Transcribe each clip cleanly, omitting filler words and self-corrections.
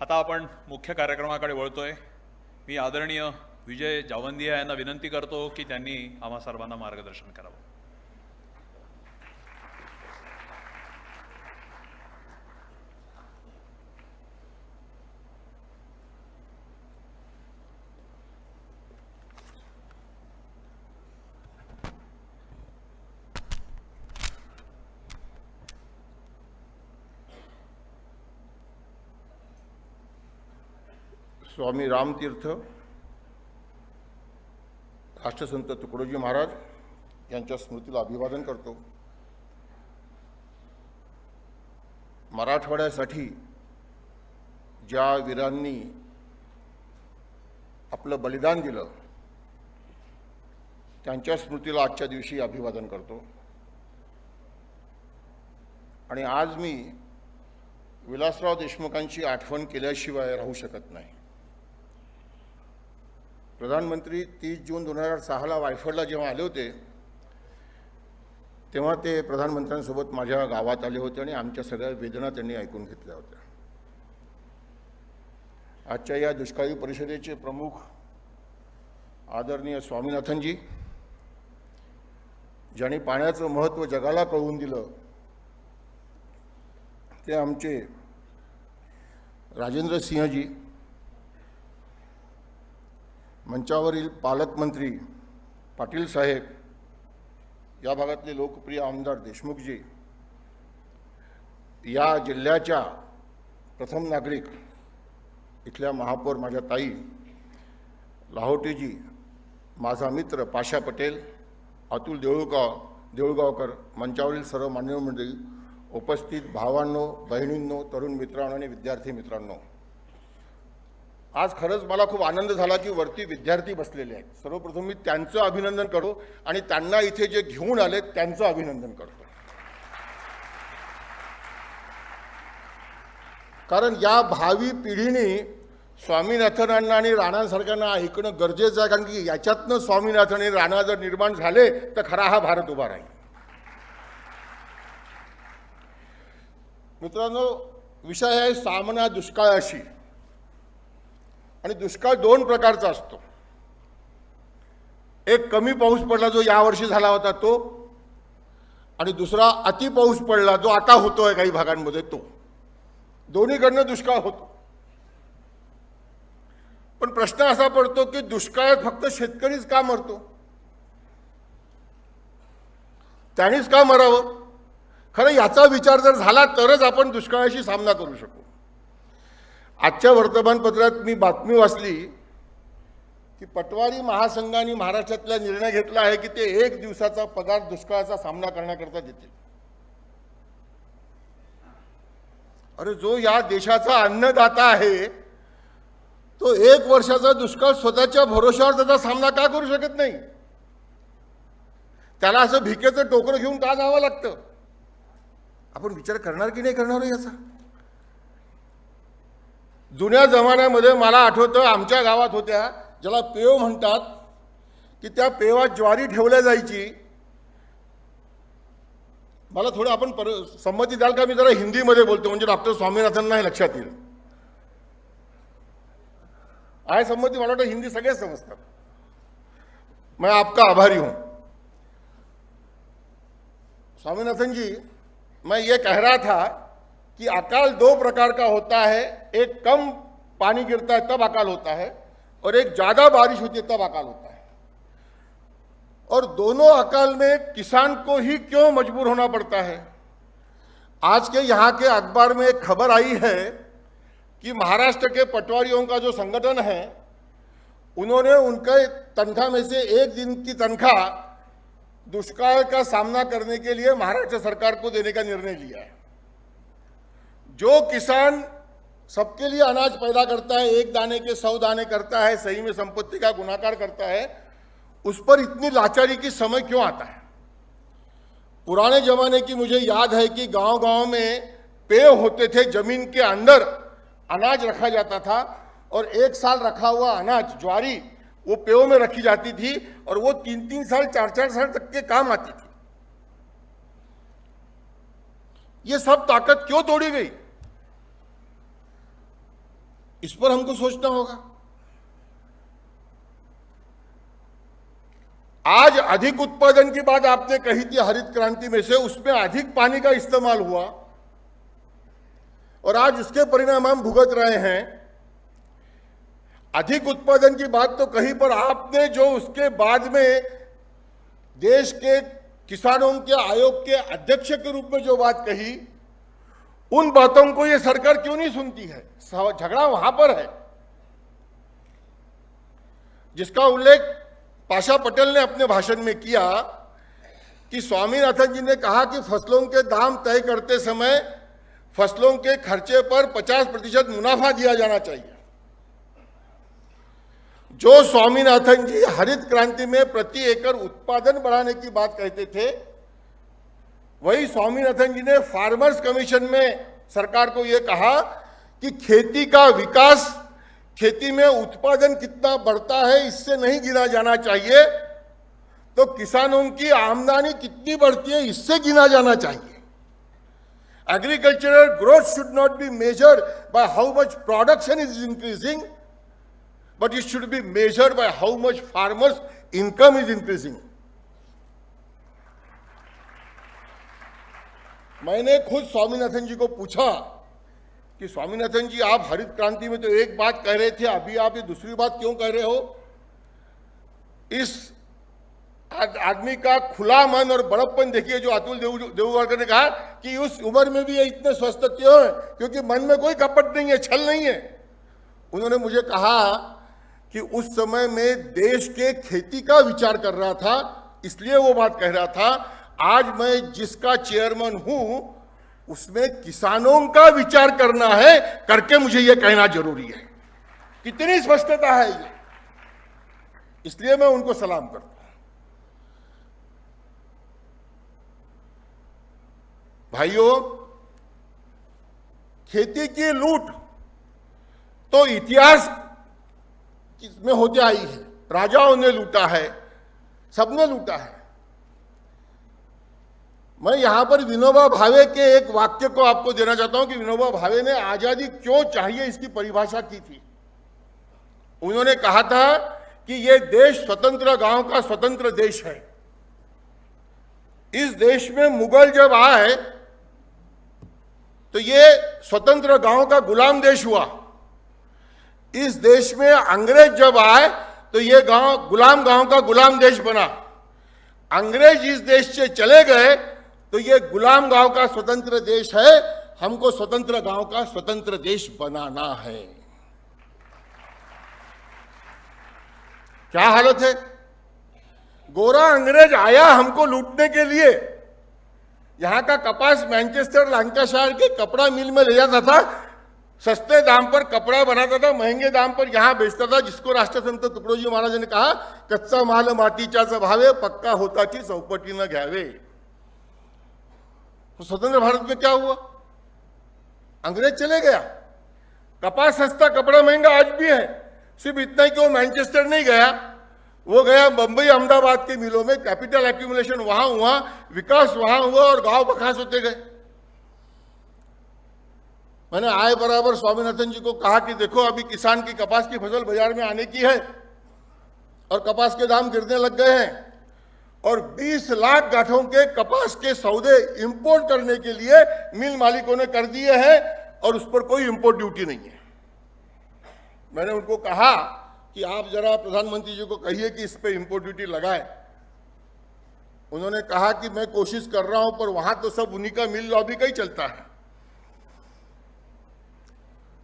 आता आपण मुख्य कार्यक्रमाकडे वळतोय। मी आदरणीय विजय जावंदिया यांना विनंती करतो की त्यांनी आम्हा सर्वांना मार्गदर्शन करावं। स्वामी रामतीर्थ राष्ट्रसंत तुकडोजी महाराज यांच्या स्मृतीला अभिवादन करतो। मराठवाड्यासाठी ज्या वीरांनी आपलं बलिदान दिलं त्यांच्या स्मृतीला आजच्या दिवशी अभिवादन करतो। आणि आज मी विलासराव देशमुखांची आठवण केल्याशिवाय राहू शकत नाही। प्रधानमंत्री 30 जून 2006ला वायफळला जेव्हा आले होते तेव्हा ते प्रधानमंत्र्यांसोबत माझ्या गावात आले होते आणि आमच्या सगळ्या वेदना त्यांनी ऐकून घेतल्या होत्या। आजच्या या दुष्काळी परिषदेचे प्रमुख आदरणीय स्वामीनाथनजी, ज्यांनी पाण्याचं महत्त्व जगाला कळवून दिलं, ते आमचे राजेंद्र सिंहजी, मंचावरील पालकमंत्री पाटील साहेब, या भागातले लोकप्रिय आमदार देशमुखजी, या जिल्ह्याच्या प्रथम नागरिक इथल्या महापौर माझ्या ताई लाहोटीजी, माझा मित्र पाशा पटेल, अतुल देऊळगावकर, मंचावरील सर्व मान्यवर मंडळी, उपस्थित भावांनो, बहिणींनो, तरुण मित्रांनो आणि विद्यार्थी मित्रांनो, आज खरंच मला खूप आनंद झाला की वरती विद्यार्थी बसलेले आहेत। सर्वप्रथम मी त्यांचं अभिनंदन करतो आणि त्यांना इथे जे घेऊन आले त्यांचं अभिनंदन करतो, कारण या भावी पिढीने स्वामीनाथनांना आणि राणांसारख्यांना ऐकणं गरजेचं आहे, कारण की याच्यातनं स्वामीनाथन आणि राणा जर निर्माण झाले तर खरा हा भारत उभा राहील। मित्रांनो, विषय आहे सामना दुष्काळाशी। आणि दुष्काळ दोन प्रकारचा असतो, एक कमी पाऊस पडला जो यावर्षी झाला होता तो, आणि दुसरा अति पाऊस पडला जो आता होतोय काही भागांमध्ये तो। दोन्हीकडनं दुष्काळ होतो। पण प्रश्न असा पडतो की दुष्काळात फक्त शेतकरीच का मरतो, त्यांनीच का मरावं? खरं याचा विचार जर झाला तरच आपण दुष्काळाशी सामना करू शकू। आजच्या वर्तमानपत्रात मी बातमी वाचली की पटवारी महासंघाने महाराष्ट्रातला निर्णय घेतला आहे की ते 1 दिवसाचा पगार दुष्काळाचा सामना करण्याकरता देतील। अरे, जो या देशाचा अन्नदाता आहे तो 1 वर्षाचा दुष्काळ स्वतःच्या भरोश्यावर त्याचा सामना का करू शकत नाही? त्याला असं भिकेचं टोकरं घेऊन का जावं लागतं? आपण विचार करणार की नाही करणार याचा? जुन्या जमान्यामध्ये मला आठवतं आमच्या गावात होत्या ज्याला पेव म्हणतात, की त्या पेवात ज्वारी ठेवल्या जायची। मला थोडं आपण संमती द्याल का? मी जरा हिंदीमध्ये बोलतो म्हणजे डॉक्टर स्वामीनाथनना हे लक्षात येईल। आहे संमती? मला वाटतं हिंदी सगळे समजतात। मैं आपका आभारी हूं स्वामीनाथन जी। मैं ये कह रहा था कि अकाल 2 प्रकार का होता है, एक कम पानी गिरता है तब अकाल होता है और एक ज़्यादा बारिश होती है तब अकाल होता है। और दोनों अकाल में किसान को ही क्यों मजबूर होना पड़ता है? आज के यहाँ के अखबार में एक खबर आई है कि महाराष्ट्र के पटवारियों का जो संगठन है उन्होंने उनके तनख्वाह में से 1 दिन की तनख्वाह दुष्काल का सामना करने के लिए महाराष्ट्र सरकार को देने का निर्णय लिया है। जो किसान सबके लिए अनाज पैदा करता है, 1 दाने के 100 दाने करता है, सही में संपत्ति का गुणाकार करता है, उस पर इतनी लाचारी की समय क्यों आता है? पुराने जमाने की मुझे याद है कि गांव-गांव में पेव होते थे, जमीन के अंदर अनाज रखा जाता था और 1 साल रखा हुआ अनाज ज्वारी वो पेव में रखी जाती थी और वो 3-3 साल 4-4 साल तक के काम आती थी। ये सब ताकत क्यों तोड़ी गई? इस पर हमको सोचना होगा। आज अधिक उत्पादन की बात आपने कही थी हरित क्रांति में से, उसमें अधिक पानी का इस्तेमाल हुआ और आज उसके परिणाम हम भुगत रहे हैं। अधिक उत्पादन की बात तो कही, पर आपने जो उसके बाद में देश के किसानों के आयोग के अध्यक्ष के रूप में जो बात कही, उन बातों को ये सरकार क्यों नहीं सुनती है? झगड़ा वहां पर है जिसका उल्लेख पाशा पटेल ने अपने भाषण में किया कि स्वामीनाथन जी ने कहा कि फसलों के दाम तय करते समय फसलों के खर्चे पर 50% मुनाफा दिया जाना चाहिए। जो स्वामीनाथन जी हरित क्रांति में प्रति एकड़ उत्पादन बढ़ाने की बात कहते थे, वही स्वामीनाथन जी ने फार्मर्स कमीशन में सरकार को यह कहा कि खेती का विकास, खेती में उत्पादन कितना बढ़ता है इससे नहीं गिना जाना चाहिए, तो किसानों की आमदनी कितनी बढ़ती है इससे गिना जाना चाहिए। Agricultural growth should not be measured by how much production is increasing, but it should be measured by how much farmers' income is increasing. मैंने खुद स्वामीनाथन जी को पूछा कि स्वामीनाथन जी, आप हरित क्रांति में तो एक बात कह रहे थे, अभी आप ये दूसरी बात क्यों कह रहे हो? इस आदमी का खुला मन और बड़प्पन देखिए, जो अतुल देवगौड़कर ने कहा कि उस उम्र में भी ये इतने स्वस्थ क्यों है, क्योंकि मन में कोई कपट नहीं है, छल नहीं है। उन्होंने मुझे कहा कि उस समय में देश के खेती का विचार कर रहा था, इसलिए वो बात कह रहा था। आज मैं जिसका चेयरमैन हूं उसमें किसानों का विचार करना है, करके मुझे ये कहना जरूरी है। कितनी स्पष्टता है ये, इसलिए मैं उनको सलाम करता हूं। भाइयों, खेती की लूट तो इतिहास में होते आई है, राजाओं ने लूटा है, सबने लूटा है। मैं यहां पर विनोबा भावे के एक वाक्य को आपको देना चाहता हूं कि विनोबा भावे ने आजादी क्यों चाहिए इसकी परिभाषा की थी। उन्होंने कहा था कि यह देश स्वतंत्र गांव का स्वतंत्र देश है। इस देश में मुगल जब आए तो यह स्वतंत्र गांव का गुलाम देश हुआ। इस देश में अंग्रेज जब आए तो यह गांव गुलाम गांव का गुलाम देश बना। अंग्रेज इस देश से चले गए तो यह गुलाम गांव का स्वतंत्र देश है। हमको स्वतंत्र गांव का स्वतंत्र देश बनाना है। क्या हालत है? गोरा अंग्रेज आया हमको लूटने के लिए, यहां का कपास मैनचेस्टर लैंकाशायर के कपड़ा मिल में ले जाता था, सस्ते दाम पर कपड़ा बनाता था, महंगे दाम पर यहां बेचता था, जिसको राष्ट्रसंत तुकडोजी महाराज ने कहा, कच्चा माल मातीचा भावे, पक्का होताची चौपटी न घ्यावे। तो स्वतंत्र भारत में क्या हुआ? अंग्रेज चले गया, कपास सस्ता, कपड़ा महंगा आज भी है। सिर्फ इतना ही कि वो मैनचेस्टर नहीं गया, वो गया बंबई अहमदाबाद के मिलों में, कैपिटल एक्यूमुलेशन वहां हुआ, विकास वहां हुआ और गांव बखास होते गए। मैंने आए बराबर स्वामीनाथन जी को कहा कि देखो, अभी किसान की कपास की फसल बाजार में आने की है और कपास के दाम गिरने लग गए हैं और 20 लाख गांठों के कपास के सौदे इंपोर्ट करने के लिए मिल मालिकों ने कर दिए हैं और उस पर कोई इंपोर्ट ड्यूटी नहीं है। मैंने उनको कहा कि आप जरा प्रधानमंत्री जी को कहिए कि इस पे इंपोर्ट ड्यूटी लगाए। उन्होंने कहा कि मैं कोशिश कर रहा हूं, पर वहां तो सब उन्हीं का मिल लॉबी का ही चलता है।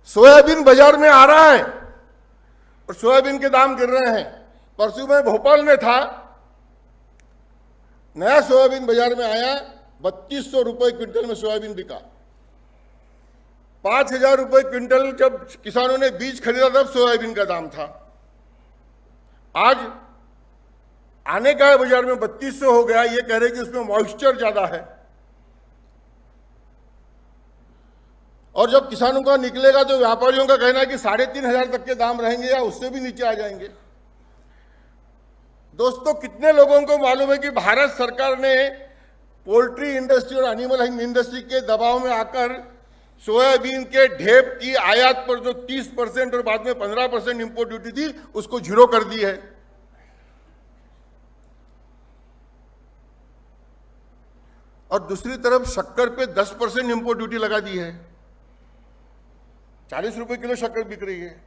सोयाबीन बाजार में आ रहा है और सोयाबीन के दाम गिर रहे हैं। परसों मैं भोपाल में था, नया सोयाबीन बाजार में आया, 3200 रुपए क्विंटल में सोयाबीन बिका। 5000 रुपए क्विंटल जब किसानों ने बीज खरीदा तब सोयाबीन का दाम था। आज आने का बाजार में 3200 हो गया। ये कह रहे कि उसमें मॉइस्चर ज्यादा है, और जब किसानों का निकलेगा तो व्यापारियों का कहना है कि 3500 तक के दाम रहेंगे या उससे भी नीचे आ जाएंगे। दोस्तों, कितने लोगों को मालूम है कि भारत सरकार ने पोल्ट्री इंडस्ट्री और एनिमल इंडस्ट्री के दबाव में आकर सोयाबीन के ढेप की आयात पर जो 30% और बाद में 15% इंपोर्ट ड्यूटी थी उसको जीरो कर दी है। और दूसरी तरफ शक्कर पे 10% इंपोर्ट ड्यूटी लगा दी है। 40 रुपए किलो शक्कर बिक रही है।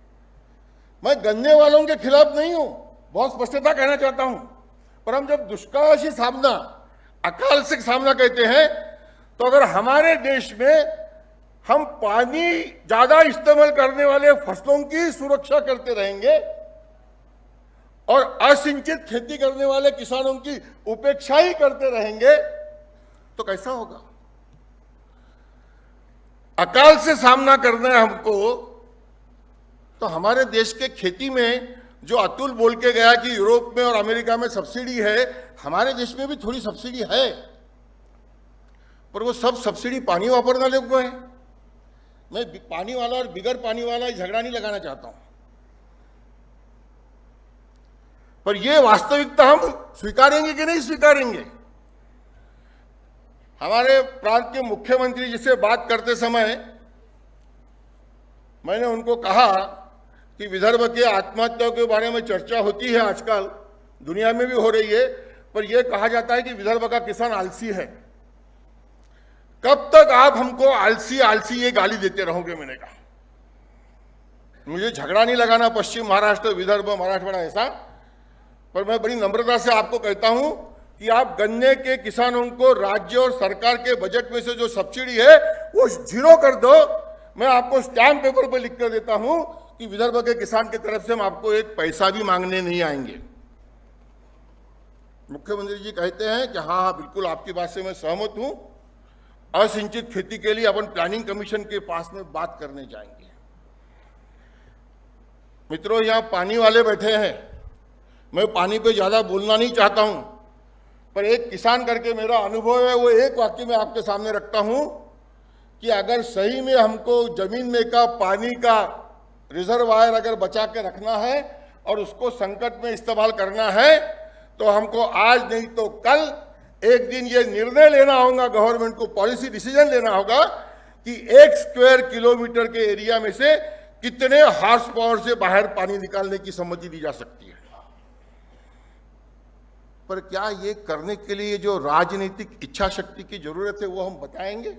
मैं गन्ने वालों के खिलाफ नहीं हूं, बहुत स्पष्टता कहना चाहता हूं, पर हम जब दुष्काळाशी सामना, अकाल से सामना कहते हैं, तो अगर हमारे देश में हम पानी ज्यादा इस्तेमाल करने वाले फसलों की सुरक्षा करते रहेंगे और असिंचित खेती करने वाले किसानों की उपेक्षा ही करते रहेंगे तो कैसा होगा? अकाल से सामना करना है हमको, तो हमारे देश के खेती में जो अतुल बोल के गया कि यूरोप में और अमेरिका में सब्सिडी है, हमारे देश में भी थोड़ी सब्सिडी है, पर वो सब सब्सिडी पानी वापरने वाले को है। मैं पानी वाला और बिगर पानी वाला झगड़ा नहीं लगाना चाहता हूं, पर यह वास्तविकता हम स्वीकारेंगे कि नहीं स्वीकारेंगे? हमारे प्रांत के मुख्यमंत्री जी से बात करते समय मैंने उनको कहा कि विदर्भ के आत्महत्याओं के बारे में चर्चा होती है, आजकल दुनिया में भी हो रही है, पर यह कहा जाता है कि विदर्भ का किसान आलसी है। कब तक आप हमको आलसी आलसी ये गाली देते रहोगे? मैंने कहा मुझे झगड़ा नहीं लगाना पश्चिम महाराष्ट्र, विदर्भ, मराठवाड़ा ऐसा, पर मैं बड़ी नम्रता से आपको कहता हूं कि आप गन्ने के किसानों को राज्य और सरकार के बजट में से जो सब्सिडी है वो जीरो कर दो। मैं आपको स्टैम्प पेपर पर लिख कर देता हूं कि विदर्भ के किसान की तरफ से हम आपको एक पैसा भी मांगने नहीं आएंगे। मुख्यमंत्री जी कहते हैं कि हाँ हाँ बिल्कुल आपकी बात से मैं सहमत हूं, असिंचित खेती के लिए अपन प्लानिंग कमीशन के पास में बात करने जाएंगे। मित्रों, यहां पानी वाले बैठे हैं, मैं पानी पे ज्यादा बोलना नहीं चाहता हूं, पर एक किसान करके मेरा अनुभव है, वो एक वाक्य में आपके सामने रखता हूं कि अगर सही में हमको जमीन में का पानी का रिजर्वायर अगर बचा के रखना है और उसको संकट में इस्तेमाल करना है, तो हमको आज नहीं तो कल एक दिन ये निर्णय लेना होगा, गवर्नमेंट को पॉलिसी डिसीजन लेना होगा कि 1 स्क्वायर किलोमीटर के एरिया में से कितने हार्स पावर से बाहर पानी निकालने की सम्मति दी जा सकती है। पर क्या ये करने के लिए जो राजनीतिक इच्छा शक्ति की जरूरत है वो हम बताएंगे?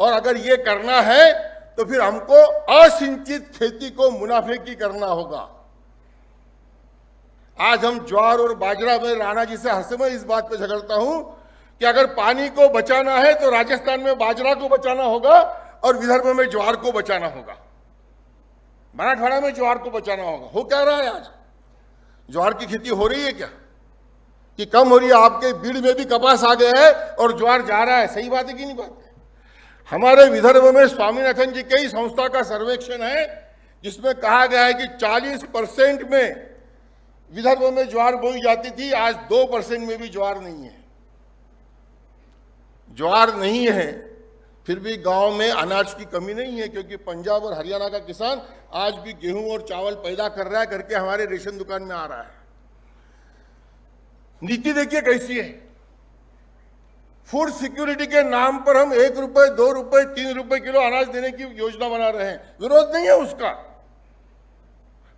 और अगर ये करना है तो फिर हमको असिंचित खेती को मुनाफे की करना होगा। आज हम ज्वार और बाजरा में राणा जी से हर समय इस बात पे झगड़ता हूं कि अगर पानी को बचाना है तो राजस्थान में बाजरा को बचाना होगा और विदर्भ में ज्वार को बचाना होगा, मराठवाड़ा में ज्वार को बचाना होगा। हो क्या रहा है आज? ज्वार की खेती हो रही है क्या कि कम हो रही है? आपके बीड़ में भी कपास आ गया है और ज्वार जा रहा है। सही बात है कि नहीं बात है? हमारे विदर्भ में स्वामीनाथन जी के ही संस्था का सर्वेक्षण है जिसमें कहा गया है कि 40% में विदर्भ में ज्वार बोई जाती थी, आज 2% में भी ज्वार नहीं है। ज्वार नहीं है, फिर भी गांव में अनाज की कमी नहीं है, क्योंकि पंजाब और हरियाणा का किसान आज भी गेहूं और चावल पैदा कर रहा है, करके हमारे रेशन दुकान में आ रहा है। नीति देखिए कैसी है। फूड सिक्योरिटी के नाम पर हम 1 रुपए, 2 रुपए, 3 रुपए किलो अनाज देने की योजना बना रहे हैं, विरोध नहीं है उसका,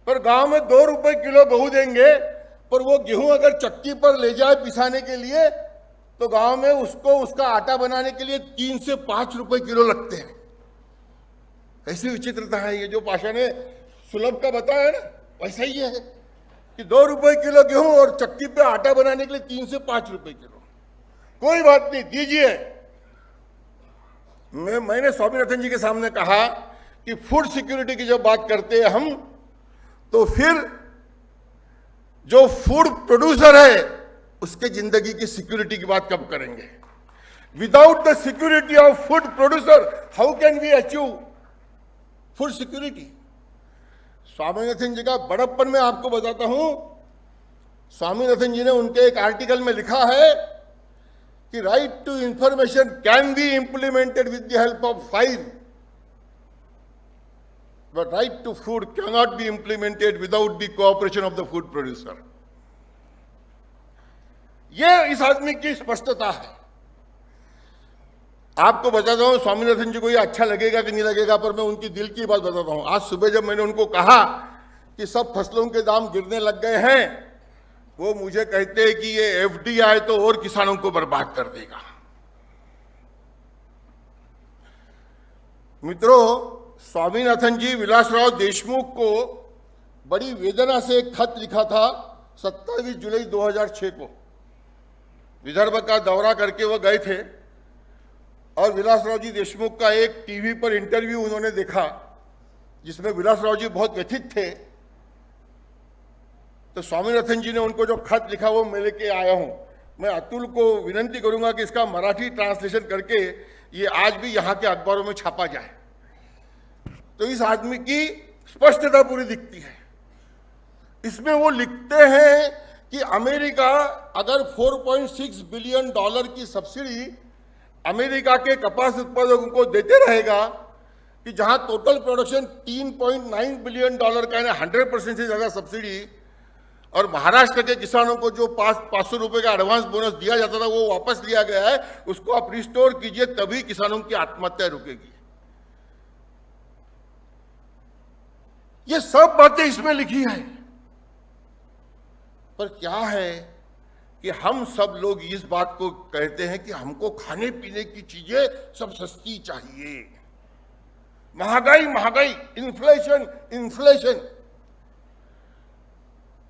पर गांव में 2 रुपए किलो गेहूं देंगे, पर वो गेहूं अगर चक्की पर ले जाए पिसाने के लिए तो गांव में उसको उसका आटा बनाने के लिए 3 से 5 रुपए किलो लगते हैं। कैसी विचित्रता है ये। जो पाशा ने सुलभ का बताया ना, वैसा ही है कि 2 रुपए किलो गेहूं और चक्की पे आटा बनाने के लिए 3 से 5 रुपए किलो। कोई बात नहीं, दीजिए। मैंने स्वामीनाथन जी के सामने कहा कि फूड सिक्योरिटी की जब बात करते हैं हम, तो फिर जो फूड प्रोड्यूसर है उसके जिंदगी की सिक्योरिटी की बात कब करेंगे? Without the security of food producer how can we achieve food security? Swaminathan ji का बड़प्पन मैं आपको बताता हूं। स्वामीनाथन जी ने उनके एक आर्टिकल में लिखा है कि right to information can be implemented with the help of 5, but right to food cannot be implemented without the cooperation of the food producer. ये इस आदमी की स्पष्टता है। आपको बताता हूं, स्वामीनाथन जी को ये अच्छा लगेगा कि नहीं लगेगा, पर मैं उनकी दिल की बात बताता हूं। आज सुबह जब मैंने उनको कहा कि सब फसलों के दाम गिरने लग गए हैं, वो मुझे कहते हैं कि ये एफडीआई तो और किसानों को बर्बाद कर देगा। मित्रों, स्वामीनाथन जी विलासराव देशमुख को बड़ी वेदना से एक खत लिखा था 27 जुलाई 2006 को। विदर्भ का दौरा करके वो गए थे और विलासराव जी देशमुख का एक टीवी पर इंटरव्यू उन्होंने देखा जिसमें विलासराव जी बहुत व्यथित थे। तो स्वामीनाथन जी ने उनको जो खत लिखा वो मैं लेके आया हूं। मैं अतुल को विनंती करूंगा कि इसका मराठी ट्रांसलेशन करके ये आज भी यहां के अखबारों में छापा जाए, तो इस आदमी की स्पष्टता पूरी दिखती है। इसमें वो लिखते हैं कि अमेरिका अगर $4.6 बिलियन की सब्सिडी अमेरिका के कपास उत्पादकों को देते रहेगा, कि जहां टोटल प्रोडक्शन $3.9 बिलियन का है, 100% से ज्यादा सब्सिडी, और महाराष्ट्र के किसानों को जो 500 रुपए का एडवांस बोनस दिया जाता था वो वापस लिया गया है, उसको आप रिस्टोर कीजिए, तभी किसानों की आत्महत्या रुकेगी। ये सब बातें इसमें लिखी है। पर क्या है कि हम सब लोग इस बात को कहते हैं कि हमको खाने पीने की चीजें सब सस्ती चाहिए। महंगाई महंगाई, इन्फ्लेशन इन्फ्लेशन।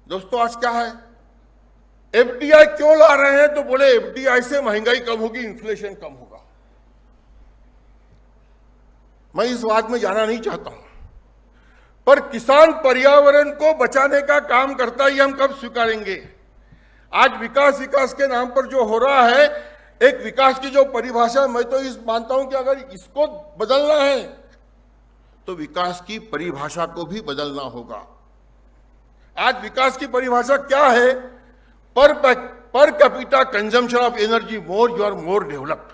दोस्तों, आज क्या है, एफडीआई क्यों ला रहे हैं? तो बोले एफडीआई से महंगाई कम होगी, इन्फ्लेशन कम होगा। मैं इस बात में जाना नहीं चाहता हूं, पर किसान पर्यावरण को बचाने का काम करता है, ये हम कब स्वीकारेंगे? आज विकास विकास के नाम पर जो हो रहा है, एक विकास की जो परिभाषा, मैं तो इस मानता हूं कि अगर इसको बदलना है तो विकास की परिभाषा को भी बदलना होगा। आज विकास की परिभाषा क्या है? Per capita consumption of energy more, you are more developed.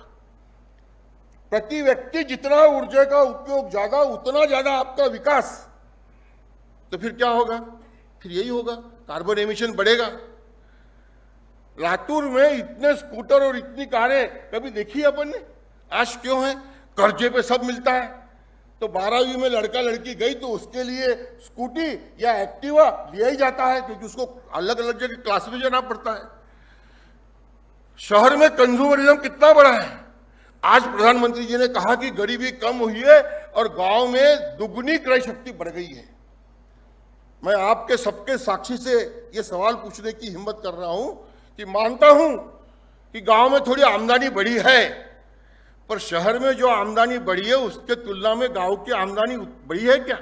प्रति व्यक्ति जितना ऊर्जा का उपयोग ज्यादा, उतना ज्यादा आपका विकास। तो फिर क्या होगा? फिर यही होगा, कार्बन एमिशन बढ़ेगा। लातूर में इतने स्कूटर और इतनी कारें कभी देखी अपन ने? आज क्यों है? कर्जे पे सब मिलता है। तो 12वीं में लड़का लड़की गई तो उसके लिए स्कूटी या एक्टिवा लिया ही जाता है, क्योंकि उसको अलग अलग जगह क्लास में जाना पड़ता है। शहर में कंज्यूमरिज्म कितना बड़ा है। आज प्रधानमंत्री जी ने कहा कि गरीबी कम हुई है और गांव में दुगनी क्रय शक्ति बढ़ गई है। मैं आपके सबके साक्षी से ये सवाल पूछने की हिम्मत कर रहा हूं कि मानता हूं कि गांव में थोड़ी आमदनी बढ़ी है, पर शहर में जो आमदनी बढ़ी है उसके तुलना में गांव की आमदनी बढ़ी है क्या?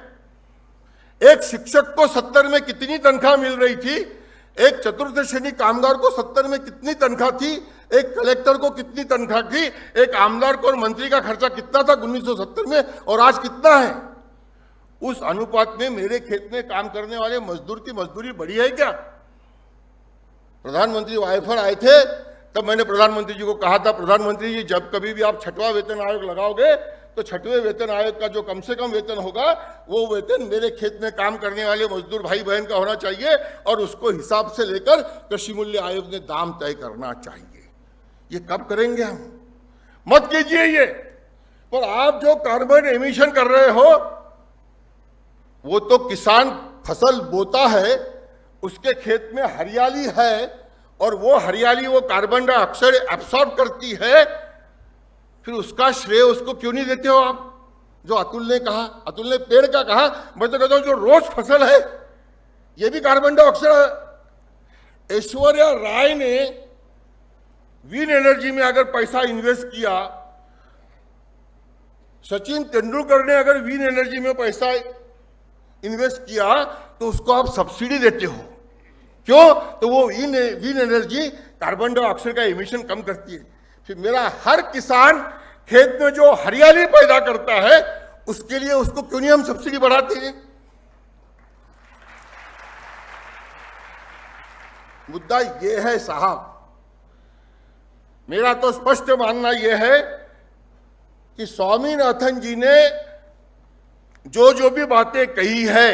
एक शिक्षक को 70 में कितनी तनख्वाह मिल रही थी? एक चतुर्थ श्रेणी कामगार को 70 में कितनी तनख्वाह थी? एक कलेक्टर को कितनी तनख्वाह थी? एक आमदार को और मंत्री का खर्चा कितना था 1970 में, और आज कितना है? उस अनुपात में मेरे खेत में काम करने वाले मजदूर की मजदूरी बढ़ी है क्या? प्रधानमंत्री वाइफर आए थे तब मैंने प्रधानमंत्री जी को कहा था, प्रधानमंत्री जी जब कभी भी आप 6वां वेतन आयोग लगाओगे तो 6वें वेतन आयोग का जो कम से कम वेतन होगा वो वेतन मेरे खेत में काम करने वाले मजदूर भाई बहन का होना चाहिए, और उसको हिसाब से लेकर कृषि मूल्य आयोग ने दाम तय करना चाहिए। ये कब करेंगे हम? मत कीजिए ये। पर आप जो कार्बन एमिशन कर रहे हो, वो तो किसान फसल बोता है, उसके खेत में हरियाली है, और वो हरियाली वो कार्बन डाइऑक्साइड एब्सॉर्ब करती है, फिर उसका श्रेय उसको क्यों नहीं देते हो आप? जो अतुल ने कहा, अतुल ने पेड़ का कहा, मैं तो कहता हूं जो रोज फसल है ये भी कार्बन डाइऑक्साइड है। ऐश्वर्या राय ने विंड एनर्जी में अगर पैसा इन्वेस्ट किया, सचिन तेंदुलकर ने अगर विंड एनर्जी में पैसा इन्वेस्ट किया, तो उसको आप सब्सिडी देते हो। क्यों? तो वो विंड एनर्जी कार्बन डाइऑक्साइड का एमिशन कम करती है। फिर मेरा हर किसान खेत में जो हरियाली पैदा करता है उसके लिए उसको क्यों नहीं हम सब्सिडी बढ़ाते हैं? मुद्दा ये है साहब, मेरा तो स्पष्ट मानना यह है कि स्वामीनाथन जी ने जो भी बातें कही है,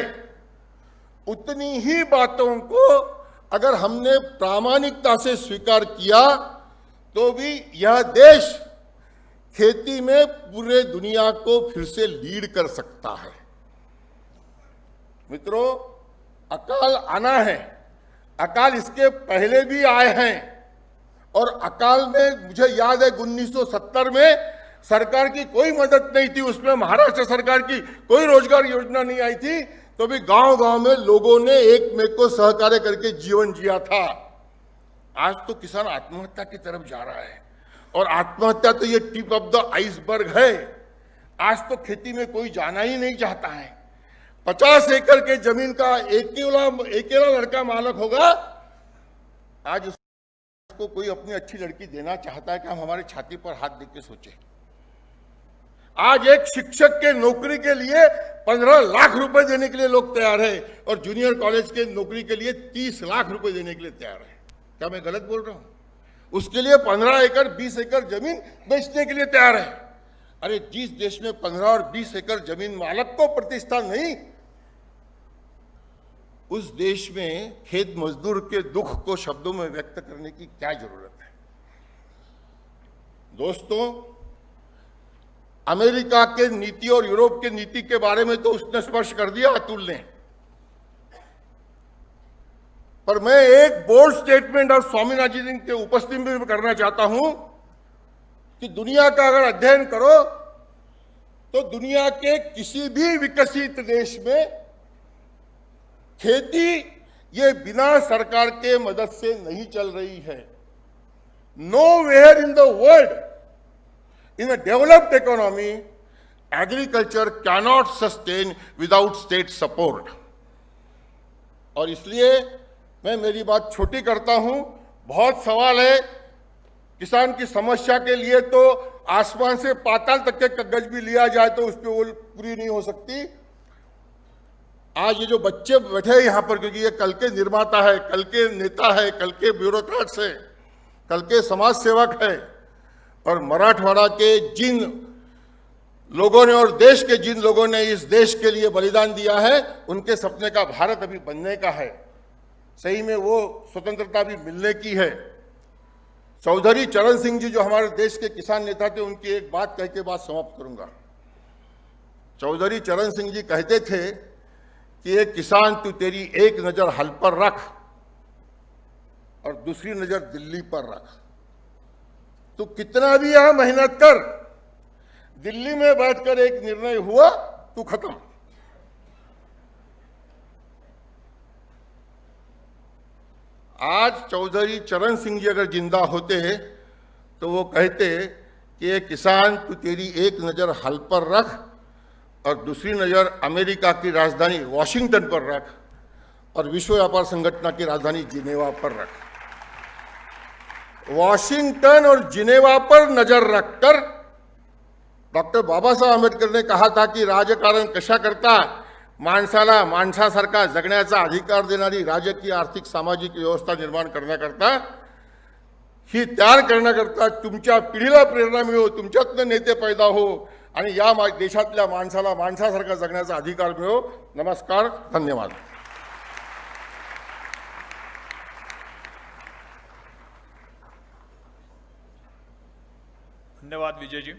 उतनी ही बातों को अगर हमने प्रामाणिकता से स्वीकार किया तो भी यह देश खेती में पूरे दुनिया को फिर से लीड कर सकता है। मित्रों, अकाल आना है, अकाल इसके पहले भी आए हैं, और अकाल में मुझे याद है 1970 में सरकार की कोई मदद नहीं थी, उसमें महाराष्ट्र सरकार की कोई रोजगार योजना नहीं आई थी, तो भी गांव-गांव में लोगों ने एक में को सहकार्य करके जीवन जिया था। आज तो किसान आत्महत्या की तरफ जा रहा है, और आत्महत्या तो ये टिप ऑफ द आइसबर्ग है। आज तो खेती में कोई जाना ही नहीं चाहता है। 50 एकड़ के जमीन का अकेला लड़का मालक होगा। आज उसको कोई अपनी अच्छी लड़की देना चाहता है कि हम हमारी छाती पर हाथ दे के सोचे। आज एक शिक्षक के नौकरी के लिए 15 लाख रुपए देने के लिए लोग तैयार है, और जूनियर कॉलेज के नौकरी के लिए 30 लाख रुपए देने के लिए तैयार है। क्या मैं गलत बोल रहा हूं? उसके लिए 15 एकड़ 20 एकड़ जमीन बेचने के लिए तैयार है। अरे जिस देश में 15 और 20 एकड़ जमीन मालक को प्रतिष्ठा नहीं, उस देश में खेत मजदूर के दुख को शब्दों में व्यक्त करने की क्या जरूरत है? दोस्तों, अमेरिका के नीति और यूरोप के नीति के बारे में तो उसने स्पर्श कर दिया अतुल ने, पर मैं एक बोल्ड स्टेटमेंट और स्वामीनाथन जी के उपस्थिति में करना चाहता हूं कि दुनिया का अगर अध्ययन करो तो दुनिया के किसी भी विकसित देश में खेती ये बिना सरकार के मदद से नहीं चल रही है। Nowhere in the world, in a developed economy, agriculture cannot sustain without state support. और इसलिए मैं मेरी बात छोटी करता हूं। बहुत सवाल है। किसान की समस्या के लिए तो आसमान से पाताल तक के कागज भी लिया जाए तो उस पर वो पूरी नहीं हो सकती। आज ये जो बच्चे बैठे हैं यहां पर, क्योंकि ये कल के निर्माता है, कल के नेता है, कल के ब्यूरोक्रेट्स है, कल के समाज सेवक है, और मराठवाड़ा के जिन लोगों ने और देश के जिन लोगों ने इस देश के लिए बलिदान दिया है, उनके सपने का भारत अभी बनने का है। सही में वो स्वतंत्रता भी मिलने की है। चौधरी चरण सिंह जी जो हमारे देश के किसान नेता थे, उनकी एक बात कह के बात समाप्त करूंगा। चौधरी चरण सिंह जी कहते थे कि एक किसान, तू तेरी एक नजर हल पर रख और दूसरी नजर दिल्ली पर रख। तू कितना भी यहां मेहनत कर, दिल्ली में बैठकर एक निर्णय हुआ, तू खत्म। आज चौधरी चरण सिंह जी अगर जिंदा होते तो वो कहते कि ये किसान, तू तेरी एक नजर हल पर रख और दूसरी नजर अमेरिका की राजधानी वॉशिंगटन पर रख और विश्व व्यापार संगठन की राजधानी जिनेवा पर रख। वॉशिंगटन और जिनेवा पर नजर रखकर डॉक्टर बाबासाहेब आंबेडकर ने कहा था की राजकारण कशा करता माणसाला माणसासारखा जगण्याचा अधिकार देणारी राजकीय आर्थिक सामाजिक व्यवस्था निर्माण करण्याकरता, ही तयार करण्याकरता तुमच्या पिढीला प्रेरणा मिळो, तुमच्यातले नेते पैदा हो आणि या देशातल्या माणसाला माणसासारखा जगण्याचा अधिकार मिळो। नमस्कार, धन्यवाद। धन्यवाद विजय जी।